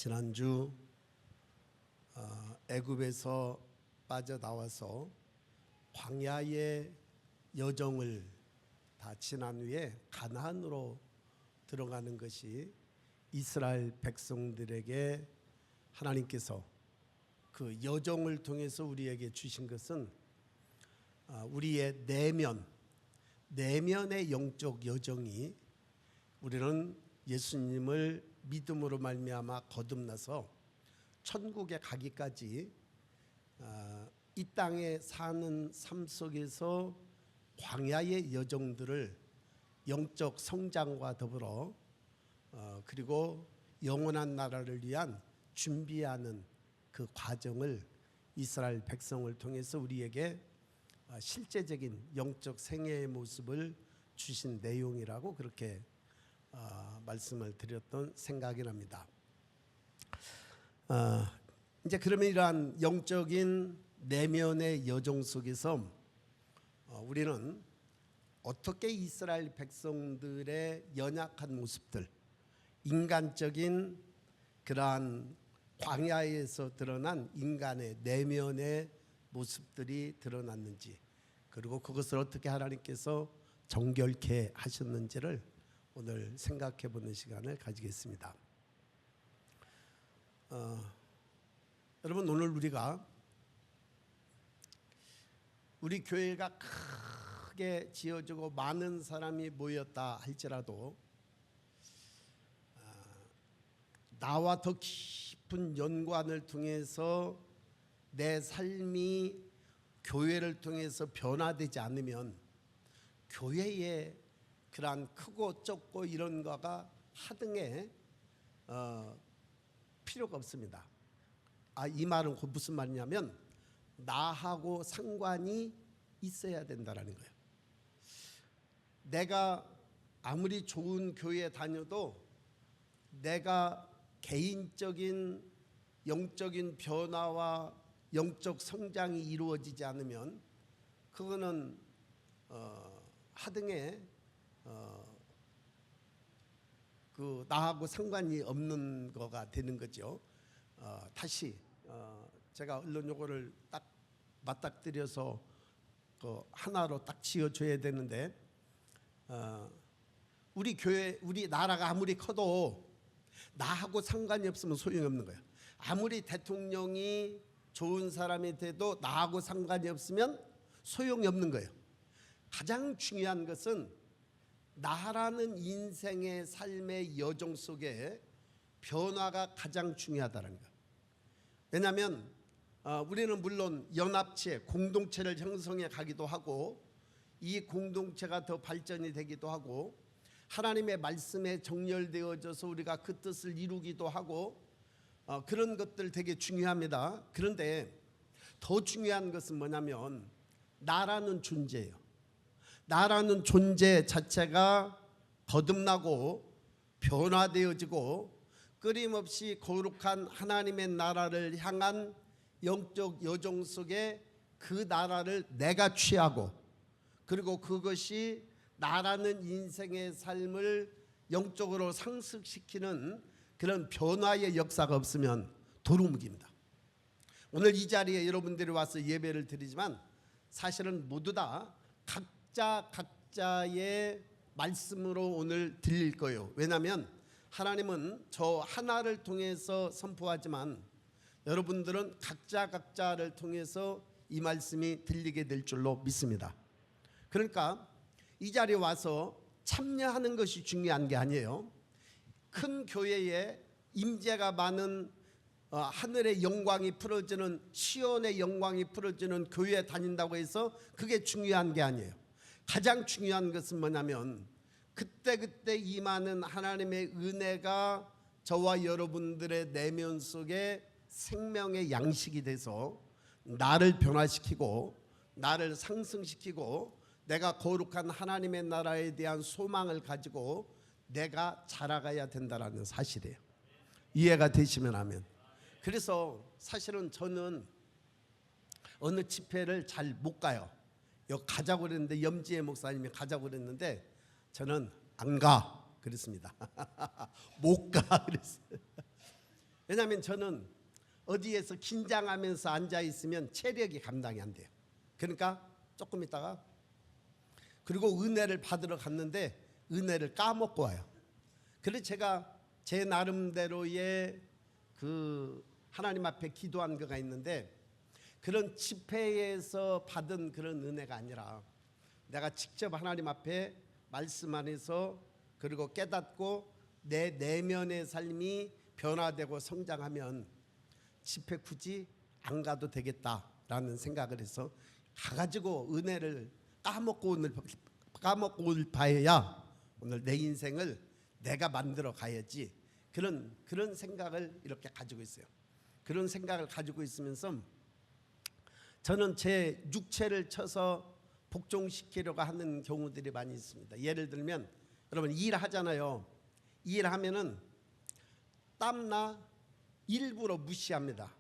지난주 애굽에서 빠져나와서 광야의 여정을 다 지난 후에 가나안으로 들어가는 것이 이스라엘 백성들에게 하나님께서 그 여정을 통해서 우리에게 주신 것은 우리의 내면의 영적 여정이 우리는 예수님을 믿음으로 말미암아 거듭나서 천국에 가기까지 이 땅에 사는 삶 속에서 광야의 여정들을 영적 성장과 더불어 그리고 영원한 나라를 위한 준비하는 그 과정을 이스라엘 백성을 통해서 우리에게 실제적인 영적 생애의 모습을 주신 내용이라고 그렇게 말씀을 드렸던 생각이 납니다. 이제 그러면 이러한 영적인 내면의 여정 속에서 우리는 어떻게 이스라엘 백성들의 연약한 모습들, 인간적인 그러한 광야에서 드러난 인간의 내면의 모습들이 드러났는지, 그리고 그것을 어떻게 하나님께서 정결케 하셨는지를 오늘 생각해 보는 시간을 가지겠습니다. 여러분, 오늘 우리 교회가 크게 지어지고 많은 사람이 모였다 할지라도 나와 더 깊은 연관을 통해서 내 삶이 교회를 통해서 변화되지 않으면 교회의 그러한 크고 적고 이런 거가 하등에 필요가 없습니다. 이 말은 무슨 말이냐면 나하고 상관이 있어야 된다라는 거예요. 내가 아무리 좋은 교회에 다녀도 내가 개인적인 영적인 변화와 영적 성장이 이루어지지 않으면 그거는 하등에 그 나하고 상관이 없는 거가 되는 거죠. 다시 제가 얼른 요거를 딱 맞닥뜨려서 그 하나로 딱 지어줘야 되는데 우리 교회, 우리 나라가 아무리 커도 나하고 상관이 없으면 소용이 없는 거예요. 아무리 대통령이 좋은 사람이 돼도 나하고 상관이 없으면 소용이 없는 거예요. 가장 중요한 것은 나라는 인생의 삶의 여정 속에 변화가 가장 중요하다는 거예요. 왜냐하면 우리는 물론 연합체, 공동체를 형성해 가기도 하고 이 공동체가 더 발전이 되기도 하고 하나님의 말씀에 정렬되어져서 우리가 그 뜻을 이루기도 하고 그런 것들 되게 중요합니다. 그런데 더 중요한 것은 뭐냐면 나라는 존재예요. 나라는 존재 자체가 거듭나고 변화되어지고 끊임없이 거룩한 하나님의 나라를 향한 영적 여정 속에 그 나라를 내가 취하고 그리고 그것이 나라는 인생의 삶을 영적으로 상승시키는 그런 변화의 역사가 없으면 도루묵입니다. 오늘 이 자리에 여러분들이 와서 예배를 드리지만 사실은 모두 다 각자의 말씀으로 오늘 드릴 거예요. 왜냐하면 하나님은 저 하나를 통해서 선포하지만 여러분들은 각자를 통해서 이 말씀이 들리게 될 줄로 믿습니다. 그러니까 이 자리에 와서 참여하는 것이 중요한 게 아니에요. 큰 교회에 임재가 많은 하늘의 영광이 풀어지는 시온의 영광이 풀어지는 교회에 다닌다고 해서 그게 중요한 게 아니에요. 가장 중요한 것은 뭐냐면 그때 임하는 하나님의 은혜가 저와 여러분들의 내면 속에 생명의 양식이 돼서 나를 변화시키고 나를 상승시키고 내가 거룩한 하나님의 나라에 대한 소망을 가지고 내가 자라가야 된다는 사실이에요. 이해가 되시면 하면. 그래서 사실은 저는 어느 집회를 잘 못 가요. 여기 가자고 그랬는데 염지혜 목사님이 가자고 그랬는데 저는 안 가 그랬습니다. 못 가 그랬어요. 왜냐하면 저는 어디에서 긴장하면서 앉아 있으면 체력이 감당이 안 돼요. 그러니까 조금 있다가, 그리고 은혜를 받으러 갔는데 은혜를 까먹고 와요. 그래서 제가 제 나름대로의 그 하나님 앞에 기도한 거가 있는데, 그런 집회에서 받은 그런 은혜가 아니라 내가 직접 하나님 앞에 말씀 안에서 그리고 깨닫고 내 내면의 삶이 변화되고 성장하면 집회 굳이 안 가도 되겠다라는 생각을 해서 가가지고 은혜를 까먹고 올 바에야 오늘 내 인생을 내가 만들어 가야지, 그런 생각을 이렇게 가지고 있어요. 그런 생각을 가지고 있으면서 저는 제 육체를 쳐서 복종시키려고 하는 경우들이 많이 있습니다. 예를 들면 여러분 일하잖아요. 일하면은 땀나 일부러 무시합니다.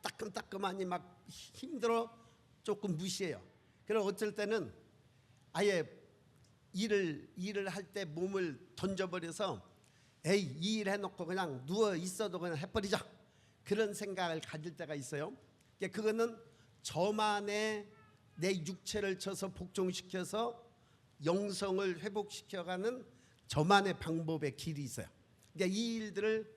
따끔따끔하니 막 힘들어 조금 무시해요. 그리고 어쩔 때는 아예 일을 할 때 몸을 던져버려서 에이 이 일 해놓고 그냥 누워 있어도 그냥 해버리자, 그런 생각을 가질 때가 있어요. 그거는 저만의 내 육체를 쳐서 복종시켜서 영성을 회복시켜가는 저만의 방법의 길이 있어요. 그러니까 이 일들을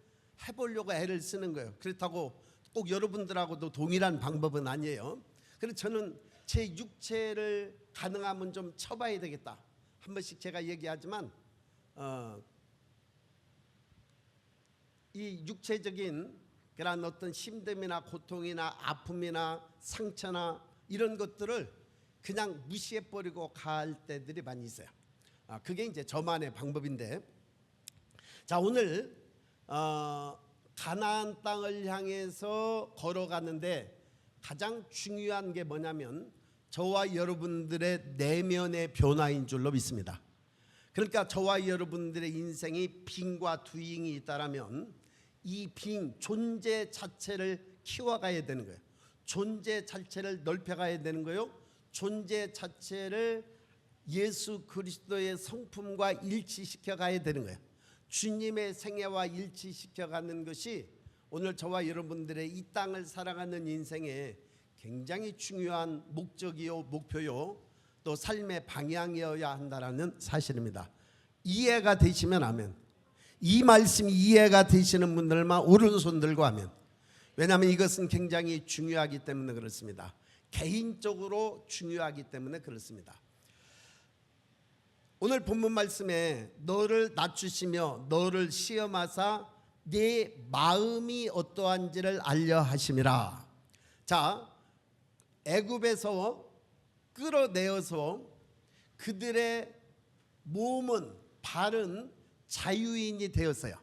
해보려고 애를 쓰는 거예요. 그렇다고 꼭 여러분들하고도 동일한 방법은 아니에요. 그래서 저는 제 육체를 가능하면 좀 쳐봐야 되겠다. 한 번씩 제가 얘기하지만 이 육체적인 그런 어떤 힘듦이나 고통이나 아픔이나 상처나 이런 것들을 그냥 무시해버리고 갈 때들이 많이 있어요. 그게 이제 저만의 방법인데, 자 오늘 가나안 땅을 향해서 걸어가는데 가장 중요한 게 뭐냐면 저와 여러분들의 내면의 변화인 줄로 믿습니다. 그러니까 저와 여러분들의 인생이 빙과 두잉이 있다라면 이 빙 존재 자체를 키워가야 되는 거예요. 존재 자체를 넓혀가야 되는 거예요. 존재 자체를 예수 그리스도의 성품과 일치시켜 가야 되는 거예요. 주님의 생애와 일치시켜가는 것이 오늘 저와 여러분들의 이 땅을 살아가는 인생에 굉장히 중요한 목적이요 목표요 또 삶의 방향이어야 한다는 사실입니다. 이해가 되시면 아멘. 이 말씀이 이해가 되시는 분들만 오른손 들고 하면, 왜냐하면 이것은 굉장히 중요하기 때문에 그렇습니다. 개인적으로 중요하기 때문에 그렇습니다. 오늘 본문 말씀에 너를 낮추시며 너를 시험하사 네 마음이 어떠한지를 알려 하심이라. 자, 애굽에서 끌어내어서 그들의 몸은 발은 자유인이 되었어요.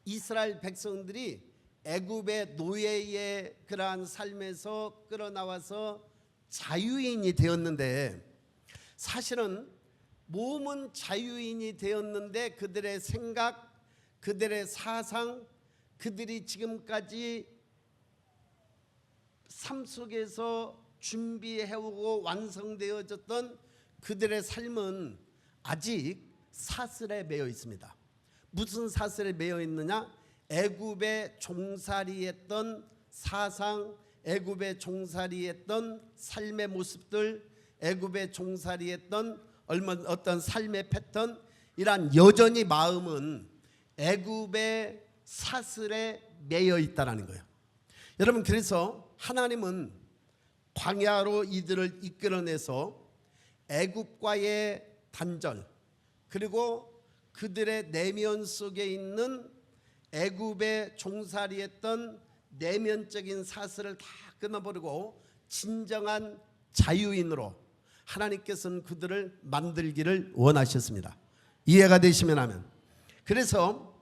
이스라엘 백성들이 애굽의 노예의 그러한 삶에서 끌어나와서 자유인이 되었는데, 사실은 몸은 자유인이 되었는데 그들의 생각, 그들의 사상, 그들이 지금까지 삶 속에서 준비해오고 완성되어졌던 그들의 삶은 아직 사슬에 매여 있습니다. 무슨 사슬에 매여 있느냐? 애굽에 종살이했던 사상, 애굽에 종살이했던 삶의 모습들, 애굽에 종살이했던 어떤 삶의 패턴, 이란 여전히 마음은 애굽의 사슬에 매여 있다라는 거예요. 여러분, 그래서 하나님은 광야로 이들을 이끌어내서 애굽과의 단절, 그리고 그들의 내면 속에 있는 애굽에 종살이했던 내면적인 사슬을 다 끊어버리고 진정한 자유인으로 하나님께서는 그들을 만들기를 원하셨습니다. 이해가 되시면 하면. 그래서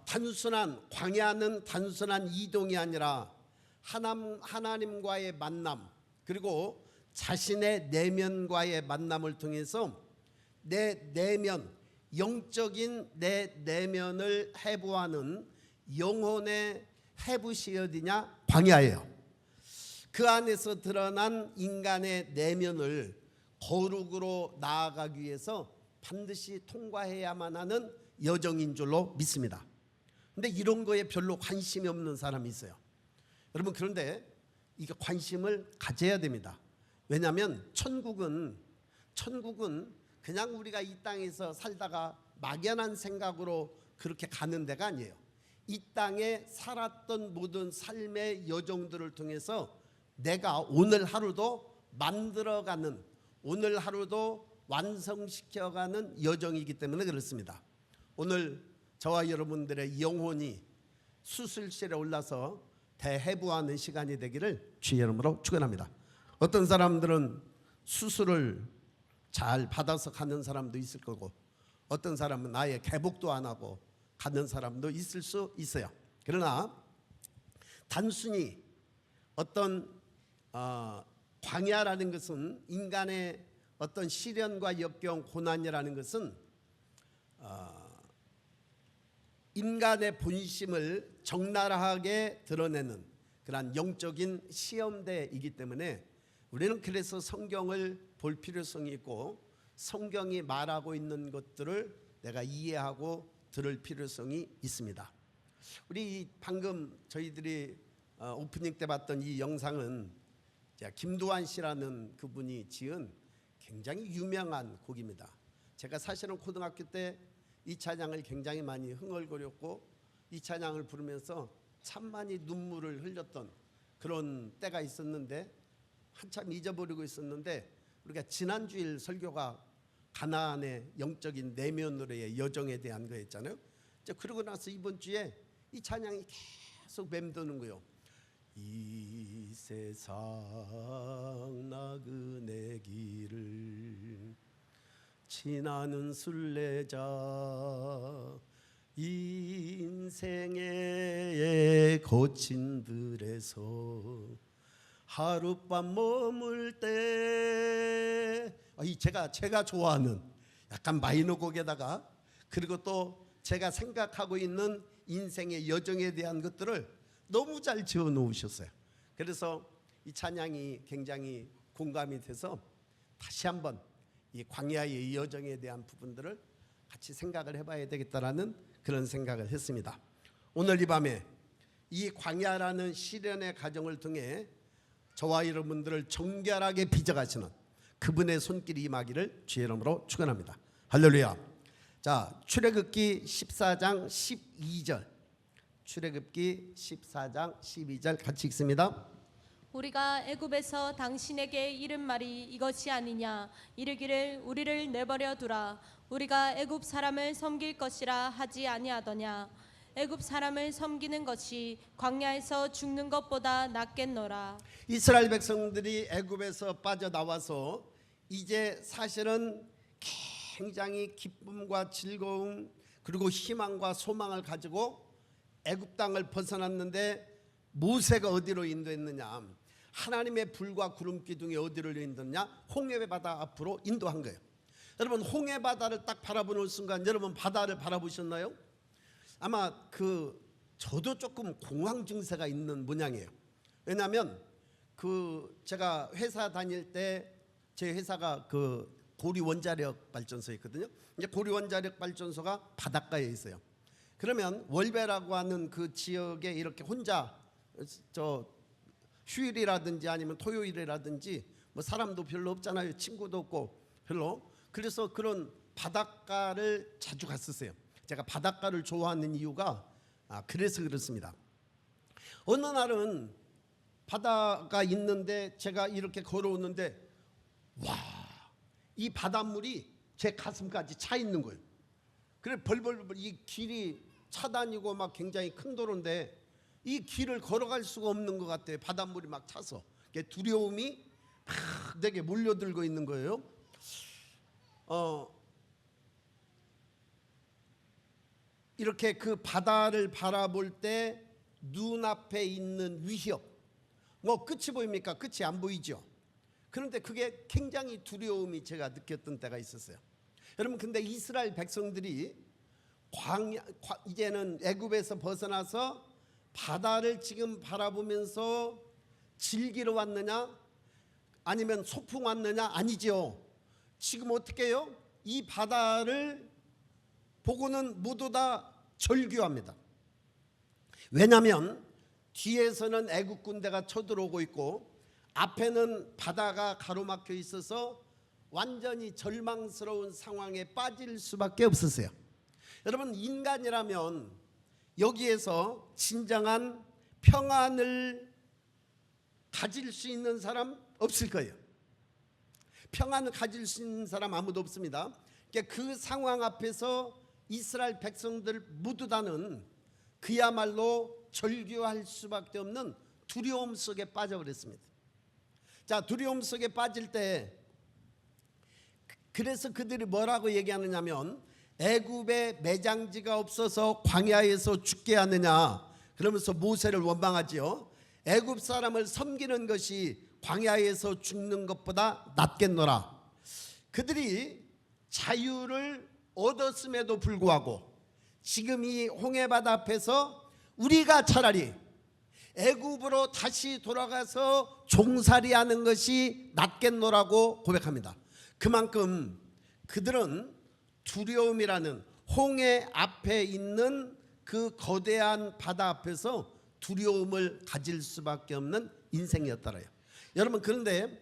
단순한 광야는 단순한 이동이 아니라 하나님과의 만남, 그리고 자신의 내면과의 만남을 통해서 내 내면, 영적인 내 내면을 해부하는 영혼의 해부시 어디냐? 광야예요. 그 안에서 드러난 인간의 내면을 거룩으로 나아가기 위해서 반드시 통과해야만 하는 여정인 줄로 믿습니다. 근데 이런 거에 별로 관심이 없는 사람이 있어요. 여러분, 그런데 이게 관심을 가져야 됩니다. 왜냐하면 천국은 그냥 우리가 이 땅에서 살다가 막연한 생각으로 그렇게 가는 데가 아니에요. 이 땅에 살았던 모든 삶의 여정들을 통해서 내가 오늘 하루도 만들어가는, 오늘 하루도 완성시켜가는 여정이기 때문에 그렇습니다. 오늘 저와 여러분들의 영혼이 수술실에 올라서 대해부하는 시간이 되기를 주의 이름으로 축원합니다. 어떤 사람들은 수술을 잘 받아서 가는 사람도 있을 거고, 어떤 사람은 아예 개복도 안 하고 가는 사람도 있을 수 있어요. 그러나 단순히 어떤 광야라는 것은, 인간의 어떤 시련과 역경, 고난이라는 것은 인간의 본심을 적나라하게 드러내는 그러한 영적인 시험대이기 때문에 우리는 그래서 성경을 볼 필요성이 있고, 성경이 말하고 있는 것들을 내가 이해하고 들을 필요성이 있습니다. 우리 방금 저희들이 오프닝 때 봤던 이 영상은 김두한 씨라는 그분이 지은 굉장히 유명한 곡입니다. 제가 사실은 고등학교 때 이 찬양을 굉장히 많이 흥얼거렸고, 이 찬양을 부르면서 참 많이 눈물을 흘렸던 그런 때가 있었는데, 한참 잊어버리고 있었는데, 우리가 지난주일 설교가 가나안의 영적인 내면으로의 여정에 대한 거였잖아요. 그러고 나서 이번 주에 이 찬양이 계속 맴도는 거예요. 이 세상 나그네 길을 지나는 순례자, 인생의 거친 들에서 하룻밤 머물 때, 제가 좋아하는 약간 마이너 곡에다가, 그리고 또 제가 생각하고 있는 인생의 여정에 대한 것들을 너무 잘 지어 놓으셨어요. 그래서 이 찬양이 굉장히 공감이 돼서 다시 한번 이 광야의 여정에 대한 부분들을 같이 생각을 해봐야 되겠다라는 그런 생각을 했습니다. 오늘 이 밤에 이 광야라는 시련의 과정을 통해 저와 여러분들을 정결하게 빚어가시는 그분의 손길이 임하기를 주의 이름으로 축원합니다. 할렐루야. 자, 출애굽기 14장 12절, 출애굽기 14장 12절 같이 읽습니다. 우리가 애굽에서 당신에게 이른 말이 이것이 아니냐, 이르기를 우리를 내버려 두라, 우리가 애굽 사람을 섬길 것이라 하지 아니하더냐. 애굽 사람을 섬기는 것이 광야에서 죽는 것보다 낫겠노라. 이스라엘 백성들이 애굽에서 빠져나와서 이제 사실은 굉장히 기쁨과 즐거움, 그리고 희망과 소망을 가지고 애굽 땅을 벗어났는데, 모세가 어디로 인도했느냐, 하나님의 불과 구름 기둥이 어디로 인도했느냐, 홍해 바다 앞으로 인도한 거예요. 여러분, 홍해 바다를 딱 바라보는 순간 여러분 바다를 바라보셨나요? 아마 저도 조금 공황 증세가 있는 모양이에요. 왜냐하면 제가 회사 다닐 때 제 회사가 고리 원자력 발전소였거든요. 이제 고리 원자력 발전소가 바닷가에 있어요. 그러면 월배라고 하는 그 지역에 이렇게 혼자 휴일이라든지 아니면 토요일이라든지 뭐 사람도 별로 없잖아요. 친구도 없고 별로. 그래서 그런 바닷가를 자주 갔었어요. 제가 바닷가를 좋아하는 이유가 그래서 그렇습니다. 어느 날은 바다가 있는데 제가 이렇게 걸어오는데, 와, 이 바닷물이 제 가슴까지 차 있는 거예요. 그래 벌벌벌, 이 길이 차 다니고 막 굉장히 큰 도로인데 이 길을 걸어갈 수가 없는 것 같아요. 바닷물이 막 차서 두려움이 막 내게 몰려들고 있는 거예요. 이렇게 그 바다를 바라볼 때 눈앞에 있는 위협, 뭐 끝이 보입니까? 끝이 안 보이죠. 그런데 그게 굉장히 두려움이 제가 느꼈던 때가 있었어요. 여러분, 근데 이스라엘 백성들이 이제는 애굽에서 벗어나서 바다를 지금 바라보면서 즐기러 왔느냐, 아니면 소풍 왔느냐? 아니죠. 지금 어떻게 해요? 이 바다를 보고는 모두 다 절규합니다. 왜냐하면 뒤에서는 애국 군대가 쳐들어오고 있고 앞에는 바다가 가로막혀 있어서 완전히 절망스러운 상황에 빠질 수밖에 없었어요. 여러분, 인간이라면 여기에서 진정한 평안을 가질 수 있는 사람 없을 거예요. 평안을 가질 수 있는 사람 아무도 없습니다. 그 상황 앞에서 이스라엘 백성들 모두 다는 그야말로 절규할 수밖에 없는 두려움 속에 빠져버렸습니다. 자, 두려움 속에 빠질 때 그래서 그들이 뭐라고 얘기하느냐면 애굽에 매장지가 없어서 광야에서 죽게 하느냐 그러면서 모세를 원망하지요. 애굽 사람을 섬기는 것이 광야에서 죽는 것보다 낫겠노라. 그들이 자유를 얻었음에도 불구하고 지금 이 홍해바다 앞에서 우리가 차라리 애굽으로 다시 돌아가서 종살이하는 것이 낫겠노라고 고백합니다. 그만큼 그들은 두려움이라는 홍해 앞에 있는 그 거대한 바다 앞에서 두려움을 가질 수밖에 없는 인생이었더래요. 여러분, 그런데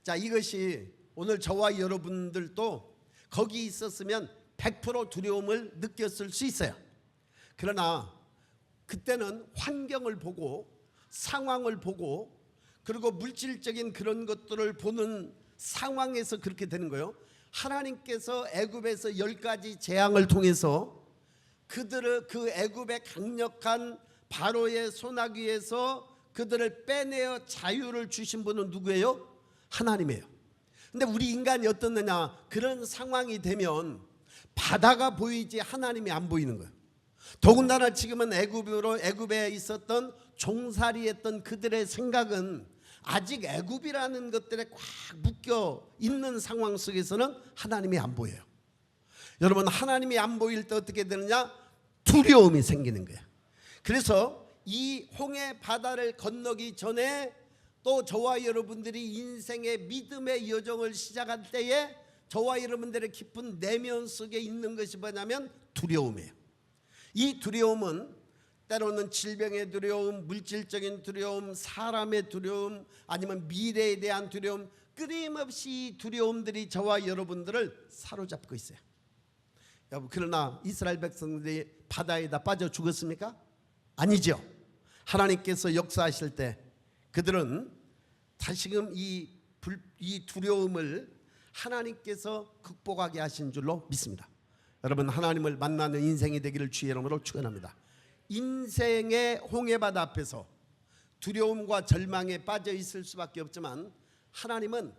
자, 이것이 오늘 저와 여러분들도 거기 있었으면 100% 두려움을 느꼈을 수 있어요. 그러나 그때는 환경을 보고 상황을 보고 그리고 물질적인 그런 것들을 보는 상황에서 그렇게 되는 거예요. 하나님께서 애굽에서 10가지 재앙을 통해서 그들을 그 애굽의 강력한 바로의 소나기에서 그들을 빼내어 자유를 주신 분은 누구예요? 하나님이에요. 근데 우리 인간이 어떻느냐, 그런 상황이 되면 바다가 보이지 하나님이 안 보이는 거예요. 더군다나 지금은 애굽에 있었던 종살이했던 그들의 생각은 아직 애굽이라는 것들에 꽉 묶여 있는 상황 속에서는 하나님이 안 보여요. 여러분, 하나님이 안 보일 때 어떻게 되느냐? 두려움이 생기는 거예요. 그래서 이 홍해 바다를 건너기 전에 또 저와 여러분들이 인생의 믿음의 여정을 시작할 때에 저와 여러분들의 깊은 내면 속에 있는 것이 뭐냐면 두려움이에요. 이 두려움은 때로는 질병의 두려움, 물질적인 두려움, 사람의 두려움, 아니면 미래에 대한 두려움, 끊임없이 두려움들이 저와 여러분들을 사로잡고 있어요. 여러분, 그러나 이스라엘 백성들이 바다에다 빠져 죽었습니까? 아니죠. 하나님께서 역사하실 때 그들은 다시금 이 두려움을 하나님께서 극복하게 하신 줄로 믿습니다. 여러분, 하나님을 만나는 인생이 되기를 주의 이름으로 축원합니다. 인생의 홍해바다 앞에서 두려움과 절망에 빠져 있을 수밖에 없지만 하나님은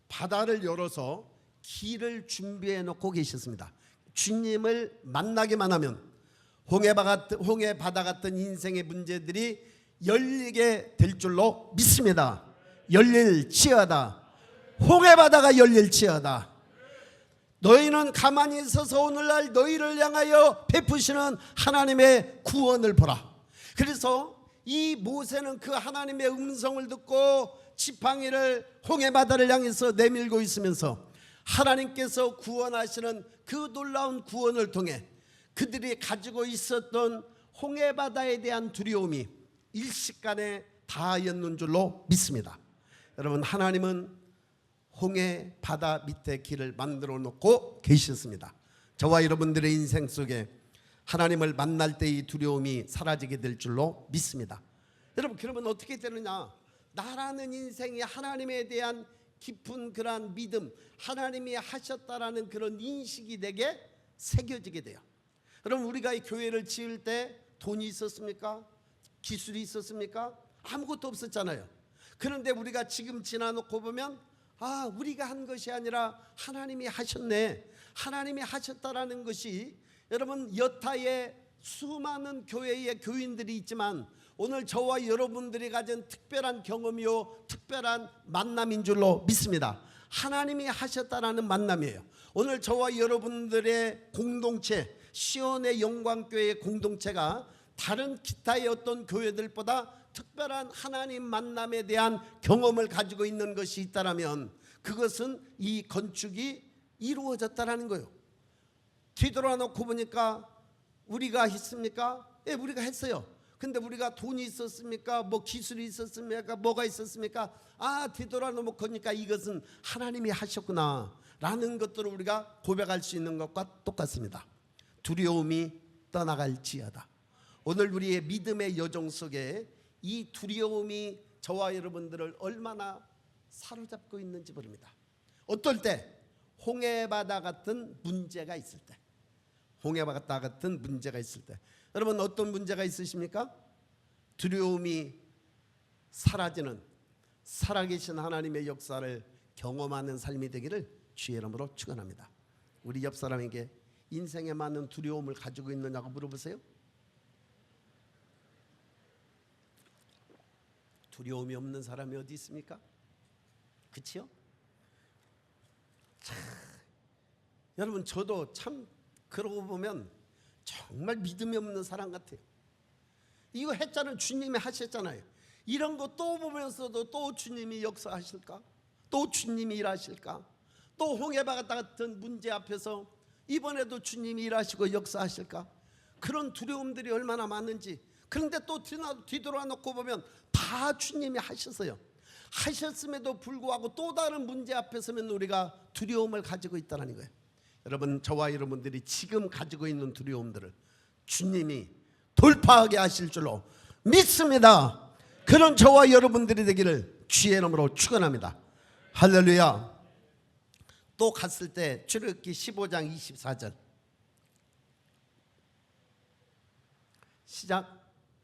바다를 열어서 길을 준비해 놓고 계셨습니다. 주님을 만나기만 하면 홍해바다 같은 인생의 문제들이 열리게 될 줄로 믿습니다. 열릴지어다. 홍해바다가 열릴지어다. 너희는 가만히 있어서 오늘날 너희를 향하여 베푸시는 하나님의 구원을 보라. 그래서 이 모세는 그 하나님의 음성을 듣고 지팡이를 홍해바다를 향해서 내밀고 있으면서 하나님께서 구원하시는 그 놀라운 구원을 통해 그들이 가지고 있었던 홍해바다에 대한 두려움이 일시간에 다하였는 줄로 믿습니다. 여러분, 하나님은 홍해 바다 밑에 길을 만들어 놓고 계셨습니다. 저와 여러분들의 인생 속에 하나님을 만날 때 이 두려움이 사라지게 될 줄로 믿습니다. 여러분, 그러면 어떻게 되느냐? 나라는 인생이 하나님에 대한 깊은 그러한 믿음, 하나님이 하셨다라는 그런 인식이 내게 새겨지게 돼요. 여러분, 우리가 이 교회를 지을 때 돈이 있었습니까? 기술이 있었습니까? 아무것도 없었잖아요. 그런데 우리가 지금 지나놓고 보면 우리가 한 것이 아니라 하나님이 하셨네, 하나님이 하셨다라는 것이, 여러분, 여타의 수많은 교회의 교인들이 있지만 오늘 저와 여러분들이 가진 특별한 경험이요 특별한 만남인 줄로 믿습니다. 하나님이 하셨다라는 만남이에요. 오늘 저와 여러분들의 공동체, 시온의 영광교회의 공동체가 다른 기타의 어떤 교회들보다 특별한 하나님 만남에 대한 경험을 가지고 있는 것이 있다라면 그것은 이 건축이 이루어졌다라는 거예요. 뒤돌아놓고 보니까 우리가 했습니까? 예, 우리가 했어요. 근데 우리가 돈이 있었습니까? 뭐 기술이 있었습니까? 뭐가 있었습니까? 뒤돌아 놓으니까 이것은 하나님이 하셨구나 라는 것들을 우리가 고백할 수 있는 것과 똑같습니다. 두려움이 떠나갈지어다. 오늘 우리의 믿음의 여정 속에 이 두려움이 저와 여러분들을 얼마나 사로잡고 있는지 모릅니다. 어떨 때? 홍해바다 같은 문제가 있을 때, 홍해바다 같은 문제가 있을 때. 여러분 어떤 문제가 있으십니까? 두려움이 사라지는 살아계신 하나님의 역사를 경험하는 삶이 되기를 주의 이름으로 축원합니다. 우리 옆 사람에게 인생에 많은 두려움을 가지고 있느냐고 물어보세요. 두려움이 없는 사람이 어디 있습니까? 그치요? 여러분 저도 참 그러고 보면 정말 믿음이 없는 사람 같아요. 이거 했잖아요. 주님이 하셨잖아요. 이런 거 또 보면서도 또 주님이 역사하실까? 또 주님이 일하실까? 또 홍해바다 같은 문제 앞에서 이번에도 주님이 일하시고 역사하실까? 그런 두려움들이 얼마나 많은지. 그런데 또 뒤돌아 놓고 보면 다 주님이 하셨어요. 하셨음에도 불구하고 또 다른 문제 앞에 서면 우리가 두려움을 가지고 있다는 거예요. 여러분 저와 여러분들이 지금 가지고 있는 두려움들을 주님이 돌파하게 하실 줄로 믿습니다. 그런 저와 여러분들이 되기를 주의 이름으로 축원합니다. 할렐루야. 또 갔을 때 출애굽기 15장 24절 시작.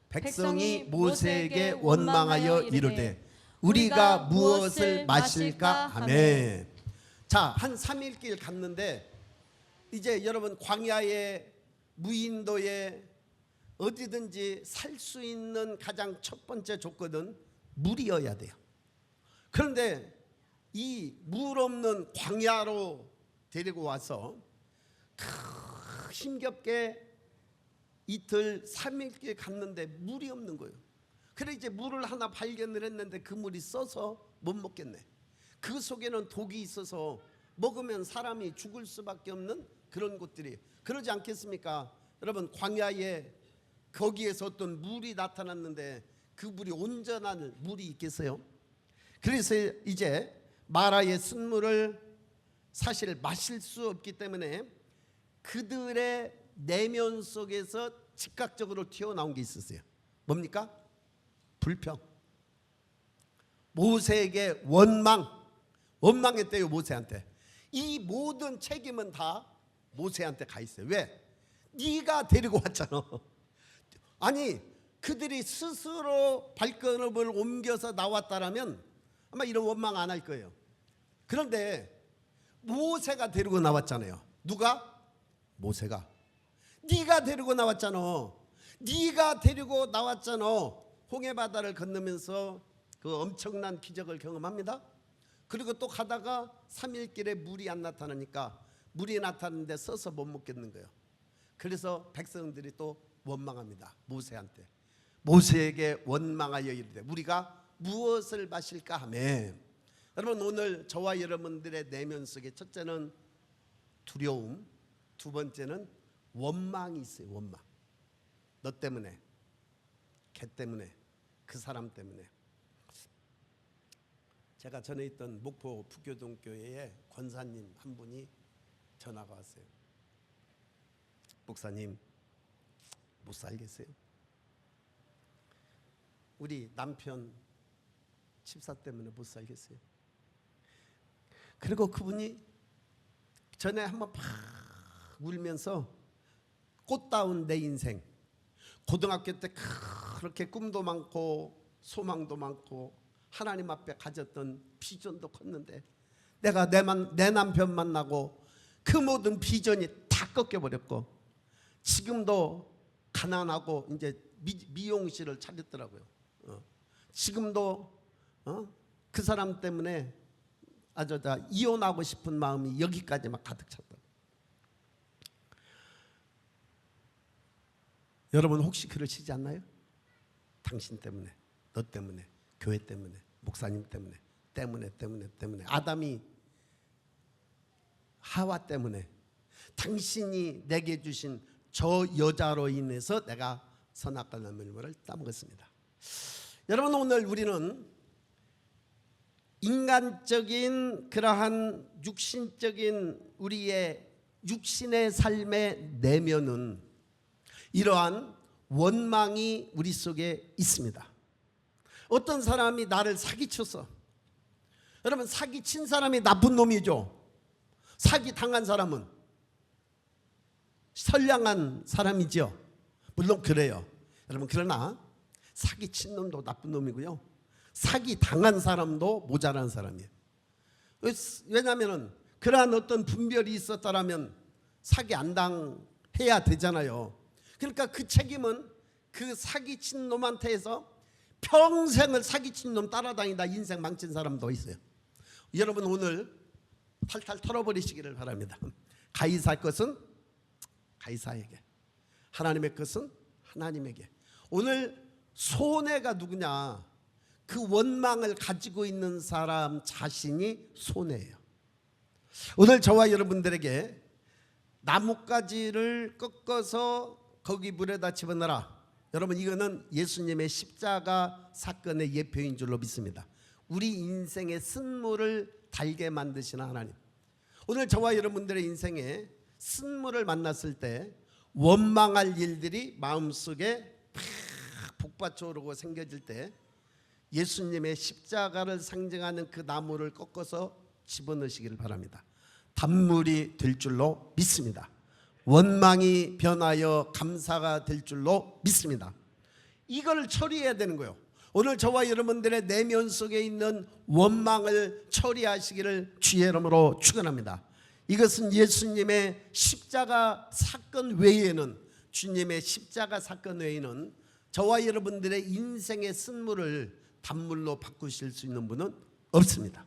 백성이 모세에게 원망하여 이르되 우리가 무엇을 마실까 하매. 자, 한 3일 길 갔는데 이제 여러분 광야에 무인도에 어디든지 살 수 있는 가장 첫 번째 조건은 물이어야 돼요. 그런데 이 물 없는 광야로 데리고 와서 힘겹게 이틀 3일길 갔는데 물이 없는 거예요. 그래 이제 물을 하나 발견을 했는데 그 물이 써서 못 먹겠네. 그 속에는 독이 있어서 먹으면 사람이 죽을 수밖에 없는 그런 곳들이. 그러지 않겠습니까? 여러분 광야에 거기에서 어떤 물이 나타났는데 그 물이 온전한 물이 있겠어요? 그래서 이제 마라의 쓴물을 사실 마실 수 없기 때문에 그들의 내면 속에서 즉각적으로 튀어나온 게 있었어요. 뭡니까? 불평. 모세에게 원망했대요. 모세한테. 이 모든 책임은 다 모세한테 가 있어요. 왜? 네가 데리고 왔잖아. 아니 그들이 스스로 발걸음을 옮겨서 나왔다라면 아마 이런 원망 안 할 거예요. 그런데 모세가 데리고 나왔잖아요. 누가? 모세가. 네가 데리고 나왔잖아. 네가 데리고 나왔잖아. 홍해바다를 건너면서 그 엄청난 기적을 경험합니다. 그리고 또 가다가 3일길에 물이 안 나타나니까 물이 나타났는데 써서 못 먹겠는 거예요. 그래서 백성들이 또 원망합니다. 모세한테. 모세에게 원망하여 이르되 우리가 무엇을 마실까 하며. 여러분 오늘 저와 여러분들의 내면 속에 첫째는 두려움, 두 번째는 원망이 있어요. 원망. 너 때문에, 걔 때문에, 그 사람 때문에. 제가 전에 있던 목포 북교동교회에 권사님 한 분이 전화가 왔어요. 목사님 못 살겠어요? 우리 남편 집사 때문에 못 살겠어요. 그리고 그분이 전에 한번 팍 울면서 꽃다운 내 인생, 고등학교 때 그렇게 꿈도 많고 소망도 많고 하나님 앞에 가졌던 비전도 컸는데 내가 내 남편 만나고 그 모든 비전이 다 꺾여버렸고 지금도 가난하고 이제 미용실을 차렸더라고요. 지금도 그 사람 때문에 아주 다 이혼하고 싶은 마음이 여기까지 막 가득 찼다. 여러분 혹시 그러시지 않나요? 당신 때문에, 너 때문에, 교회 때문에, 목사님 때문에 아담이 하와 때문에 당신이 내게 주신 저 여자로 인해서 내가 선악과 나무를 따먹었습니다. 여러분, 오늘 우리는 인간적인 그러한 육신적인 우리의 육신의 삶의 내면은 이러한 원망이 우리 속에 있습니다. 어떤 사람이 나를 사기쳐서, 여러분, 사기친 사람이 나쁜 놈이죠. 사기 당한 사람은 선량한 사람이죠. 물론 그래요. 여러분, 그러나 사기친 놈도 나쁜 놈이고요, 사기 당한 사람도 모자란 사람이에요. 왜냐하면 그러한 어떤 분별이 있었다라면 사기 안 당해야 되잖아요. 그러니까 그 책임은 그 사기친 놈한테 해서 평생을 사기친 놈 따라다니다 인생 망친 사람도 있어요. 여러분, 오늘 탈탈 털어버리시기를 바랍니다. 가이사의 것은 가이사에게, 하나님의 것은 하나님에게. 오늘 손해가 누구냐? 그 원망을 가지고 있는 사람 자신이 손해예요. 오늘 저와 여러분들에게 나뭇가지를 꺾어서 거기 물에다 집어넣어라. 여러분, 이거는 예수님의 십자가 사건의 예표인 줄로 믿습니다. 우리 인생의 쓴물을 달게 만드시는 하나님. 오늘 저와 여러분들의 인생에 쓴물을 만났을 때 원망할 일들이 마음속에 팍 북받쳐 오르고 생겨질 때 예수님의 십자가를 상징하는 그 나무를 꺾어서 집어넣으시기를 바랍니다. 단물이 될 줄로 믿습니다. 원망이 변하여 감사가 될 줄로 믿습니다. 이걸 처리해야 되는 거예요. 오늘 저와 여러분들의 내면 속에 있는 원망을 처리하시기를 주의 이름으로 축원합니다. 이것은 예수님의 십자가 사건 외에는, 주님의 십자가 사건 외에는 저와 여러분들의 인생의 쓴물을 단물로 바꾸실 수 있는 분은 없습니다.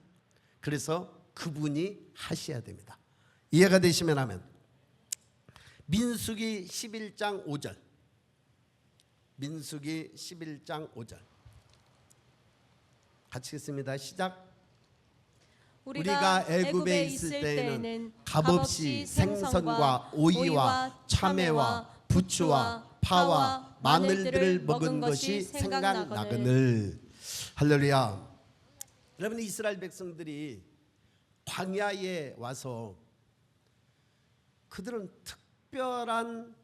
그래서 그분이 하셔야 됩니다. 이해가 되시면 하면 민수기 11장 5절, 민수기 11장 5절 같이 읽습니다. 시작. 우리가 애굽에 있을 때에는 값없이 생선과 오이와 참외와 부추와 파와 마늘들을 먹은 것이 생각나거늘. 할렐루야. 여러분, 이스라엘 백성들이 광야에 와서 그들은 특별한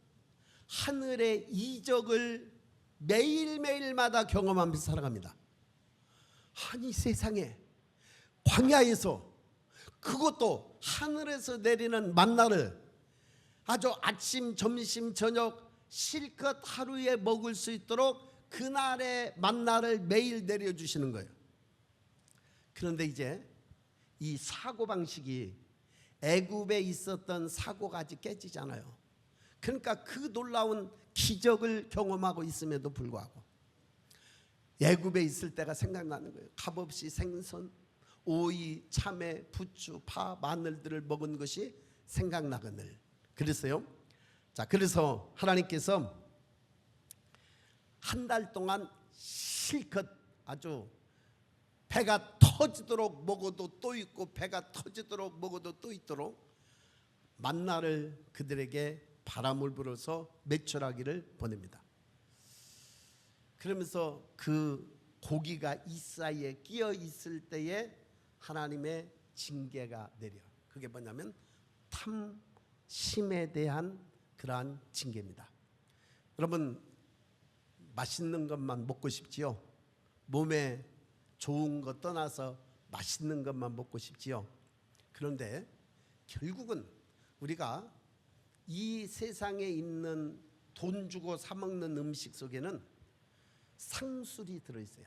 하늘의 이적을 매일매일마다 경험하면서 살아갑니다. 아니, 세상에 광야에서, 그것도 하늘에서 내리는 만나를 아주 아침, 점심, 저녁 실컷 하루에 먹을 수 있도록 그날의 만나를 매일 내려주시는 거예요. 그런데 이제 이 사고방식이 애굽에 있었던 사고가 아직 깨지잖아요. 그러니까 그 놀라운 기적을 경험하고 있음에도 불구하고 애굽에 있을 때가 생각나는 거예요. 값없이 생선, 오이, 참외, 부추, 파, 마늘들을 먹은 것이 생각나거늘. 그랬어요. 자, 그래서 하나님께서 한 달 동안 실컷 아주 배가 터지도록 먹어도 또 있고 배가 터지도록 먹어도 또 있도록 만나를 그들에게 바람을 불어서 매출하기를 보냅니다. 그러면서 그 고기가 이 사이에 끼어 있을 때에 하나님의 징계가 내려. 그게 뭐냐면 탐심에 대한 그러한 징계입니다. 여러분, 맛있는 것만 먹고 싶지요? 몸에 좋은 것 떠나서 맛있는 것만 먹고 싶지요? 그런데 결국은 우리가 이 세상에 있는 돈 주고 사 먹는 음식 속에는 상술이 들어있어요.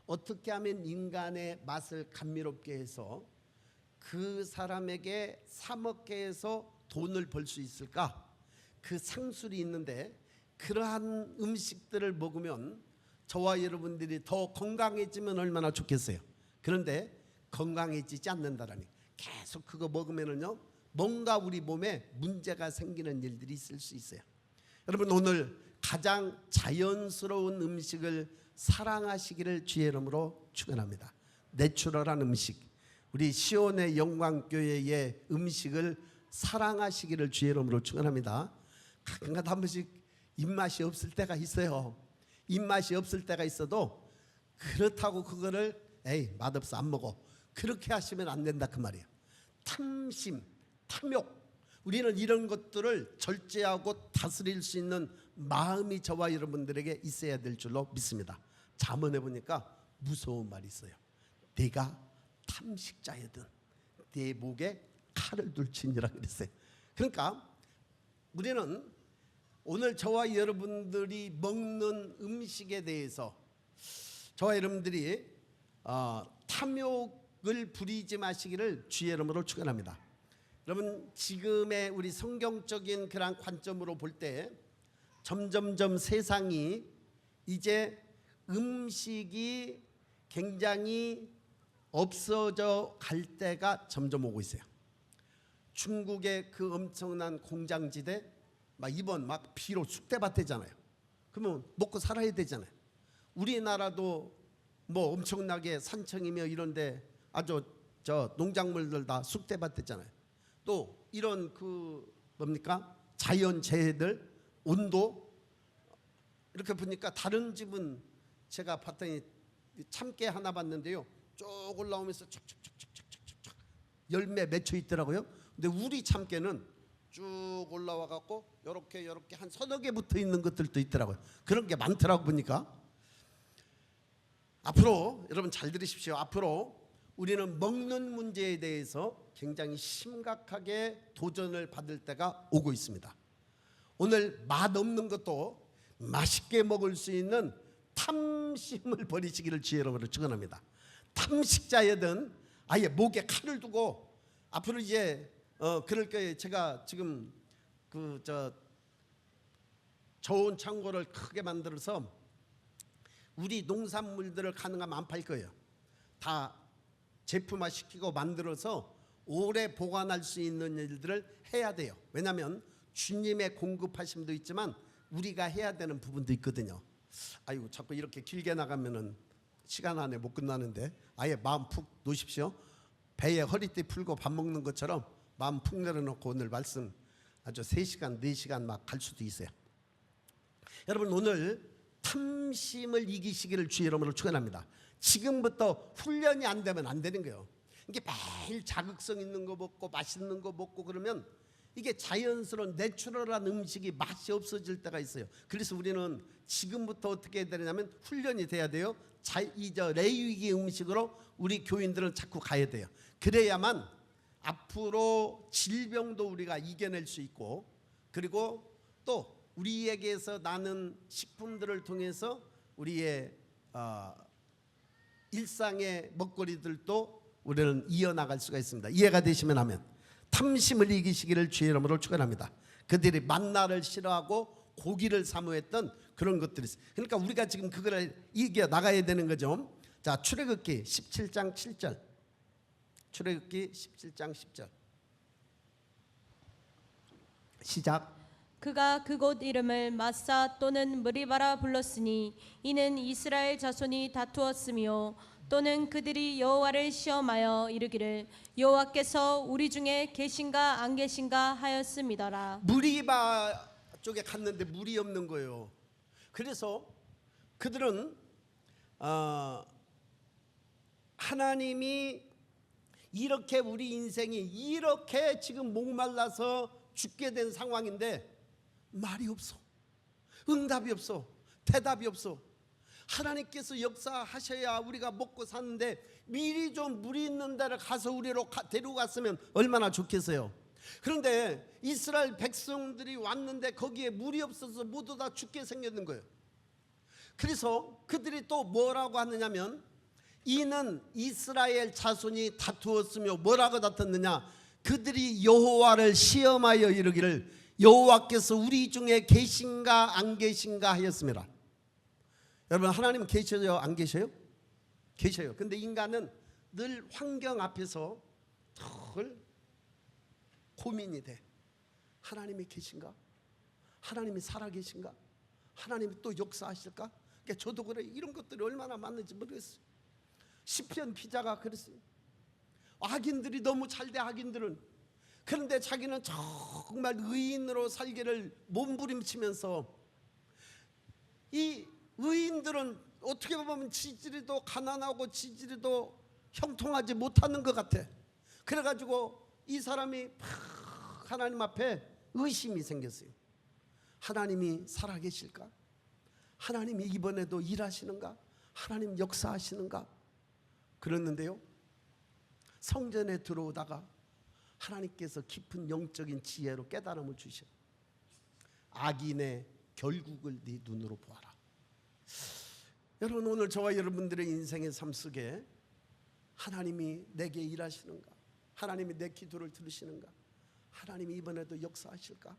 어떻게 하면 인간의 맛을 감미롭게 해서 그 사람에게 사 먹게 해서 돈을 벌 수 있을까? 그 상술이 있는데, 그러한 음식들을 먹으면 저와 여러분들이 더 건강해지면 얼마나 좋겠어요. 그런데 건강해지지 않는다라니, 계속 그거 먹으면은요 뭔가 우리 몸에 문제가 생기는 일들이 있을 수 있어요. 여러분, 오늘 가장 자연스러운 음식을 사랑하시기를 주의 이름으로 축원합니다. 내추럴한 음식, 우리 시온의 영광교회의 음식을 사랑하시기를 주의 이름으로 축원합니다. 가끔가다 한 번씩 입맛이 없을 때가 있어요. 입맛이 없을 때가 있어도 그렇다고 그거를 에이 맛없어 안 먹어 그렇게 하시면 안 된다 그 말이에요. 탐심, 탐욕, 우리는 이런 것들을 절제하고 다스릴 수 있는 마음이 저와 여러분들에게 있어야 될 줄로 믿습니다. 잠언에 보니까 무서운 말이 있어요. 네가 탐식자여든 네 목에 칼을 둘지니라 그랬어요. 그러니까 우리는 오늘 저와 여러분들이 먹는 음식에 대해서 저와 여러분들이 탐욕을 부리지 마시기를 주의 이름으로 축원합니다. 여러분 지금의 우리 성경적인 그런 관점으로 볼 때 점점점 세상이 이제 음식이 굉장히 없어져 갈 때가 점점 오고 있어요. 중국의 그 엄청난 공장지대 이번 비로 쑥대밭이잖아요. 그러면 먹고 살아야 되잖아요. 우리나라도 뭐 엄청나게 산청이며 이런데 아주 저 농작물들 다 쑥대밭 됐잖아요. 또 이런 그 뭡니까 자연 재해들 온도 이렇게 보니까 다른 집은 제가 봤더니 참깨 하나 봤는데요. 쭉 올라오면서 쫙쫙쫙쫙쫙쫙 열매 맺혀 있더라고요. 근데 우리 참깨는 쭉 올라와 갖고 요렇게 한 서너 개 붙어 있는 것들도 있더라고요. 그런 게 많더라고 보니까. 앞으로 여러분 잘 들으십시오. 앞으로 우리는 먹는 문제에 대해서 굉장히 심각하게 도전을 받을 때가 오고 있습니다. 오늘 맛없는 것도 맛있게 먹을 수 있는 탐심을 버리시기를 주의 이름으로 축원합니다. 탐식자여든 아예 목에 칼을 두고 앞으로 이제 그럴 거예요. 제가 지금 저온 창고를 크게 만들어서 우리 농산물들을 가능하면 안 팔 거예요. 다 제품화 시키고 만들어서 오래 보관할 수 있는 일들을 해야 돼요. 왜냐하면 주님의 공급하심도 있지만 우리가 해야 되는 부분도 있거든요. 아이고 자꾸 이렇게 길게 나가면은 시간 안에 못 끝나는데 아예 마음 푹 놓으십시오. 배에 허리띠 풀고 밥 먹는 것처럼 마음 푹 내려놓고 오늘 말씀 아주 3시간 4시간 막 갈 수도 있어요. 여러분 오늘 탐심을 이기시기를 주의 이름으로 축원합니다. 지금부터 훈련이 안 되면 안 되는 거예요. 이게 매일 자극성 있는 거 먹고 맛있는 거 먹고 그러면 이게 자연스러운 내추럴한 음식이 맛이 없어질 때가 있어요. 그래서 우리는 지금부터 어떻게 해야 되냐면 훈련이 돼야 돼요. 레위기 음식으로 우리 교인들은 자꾸 가야 돼요. 그래야만 앞으로 질병도 우리가 이겨낼 수 있고 그리고 또 우리에게서 나는 식품들을 통해서 우리의 일상의 먹거리들도 우리는 이어나갈 수가 있습니다. 이해가 되시면 하면 탐심을 이기시기를 주의 이름으로 축원합니다. 그들이 만나를 싫어하고 고기를 사모했던 그런 것들이 있어요. 그러니까 우리가 지금 그걸 이겨 나가야 되는 거죠. 자, 출애굽기 17장 7절. 출애굽기 17장 10절. 시작. 그가 그곳 이름을 마사 또는 무리바라 불렀으니 이는 이스라엘 자손이 다투었으며 또는 그들이 여호와를 시험하여 이르기를 여호와께서 우리 중에 계신가 안 계신가 하였음이더라. 무리바 쪽에 갔는데 물이 없는 거예요. 그래서 그들은 하나님이 이렇게 우리 인생이 이렇게 지금 목말라서 죽게 된 상황인데 말이 없어. 응답이 없어. 대답이 없어. 하나님께서 역사하셔야 우리가 먹고 사는데 미리 좀 물이 있는 데를 가서 우리로 데려갔으면 얼마나 좋겠어요. 그런데 이스라엘 백성들이 왔는데 거기에 물이 없어서 모두 다 죽게 생겼는 거예요. 그래서 그들이 또 뭐라고 하느냐면 이는 이스라엘 자손이 다투었으며 뭐라고 다퉜느냐 그들이 여호와를 시험하여 이르기를 여호와께서 우리 중에 계신가 안 계신가 하였습니다. 여러분 하나님 계셔요 안 계셔요? 계셔요. 근데 인간은 늘 환경 앞에서 늘 고민이 돼. 하나님이 계신가? 하나님이 살아계신가? 하나님이 또 역사하실까? 그러니까 저도 그래. 이런 것들이 얼마나 많은지 모르겠어요. 시편 피자가 그랬어요. 악인들이 너무 잘돼 악인들은. 그런데 자기는 정말 의인으로 살기를 몸부림치면서 이 의인들은 어떻게 보면 지지리도 가난하고 지지리도 형통하지 못하는 것 같아. 그래가지고 이 사람이 막 하나님 앞에 의심이 생겼어요. 하나님이 살아계실까? 하나님이 이번에도 일하시는가? 하나님 역사하시는가? 그랬는데요, 성전에 들어오다가 하나님께서 깊은 영적인 지혜로 깨달음을 주셔. 악인의 결국을 네 눈으로 보아라. 여러분, 오늘 저와 여러분들의 인생의 삶 속에 하나님이 내게 일하시는가? 하나님이 내 기도를 들으시는가? 하나님이 이번에도 역사하실까?